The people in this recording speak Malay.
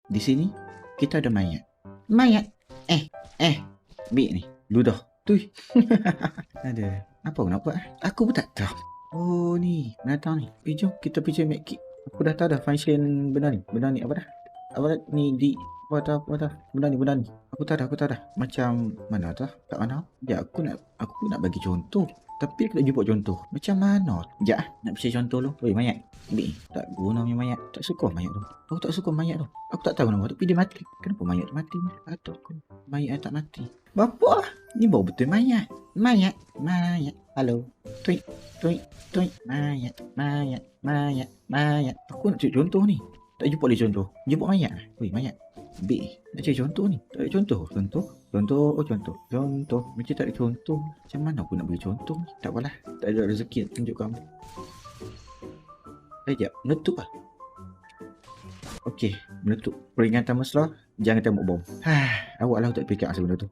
Di sini kita ada mayat. Mayat? Bik ni. Ludah. Tui. Ada. Apa nak buat? Aku pun tak tahu. Oh ni. Binatang ni. Jom kita pergi medkit. Aku dah tahu dah function benda ni. Benda ni apa dah? Apa dah? Ni di... Apa dah? Benda ni. Aku tahu dah. Macam... Mana dah? Kat mana? Ya, aku nak bagi contoh. Tapi aku tak jumpa contoh. Macam mana? Sekejap nak percaya contoh lu. Oi, mayat. Bik, tak guna punya mayat. Tak suka mayat tu. Aku tak suka mayat tu. Aku tak tahu kenapa. Tapi dia mati. Kenapa mayat tu mati? Atau aku mayat tak mati. Bapa, ni baru betul mayat. Mayat. Halo. Tuik. Mayat. Aku nak cari contoh ni. Tak jumpa dia contoh. Jumpa mayat. Oi, mayat. Bik, nak cari contoh ni. Tak ada contoh. Contoh. Macam tak ada contoh. Macam mana aku nak bagi contoh? Tak apalah. Tak ada rezeki nak tunjuk kamu. Sekejap. Meletup lah. Okey, meletup. Peringatan mesra. Jangan tembak bom. Awak lah tak fikir asal benda tu.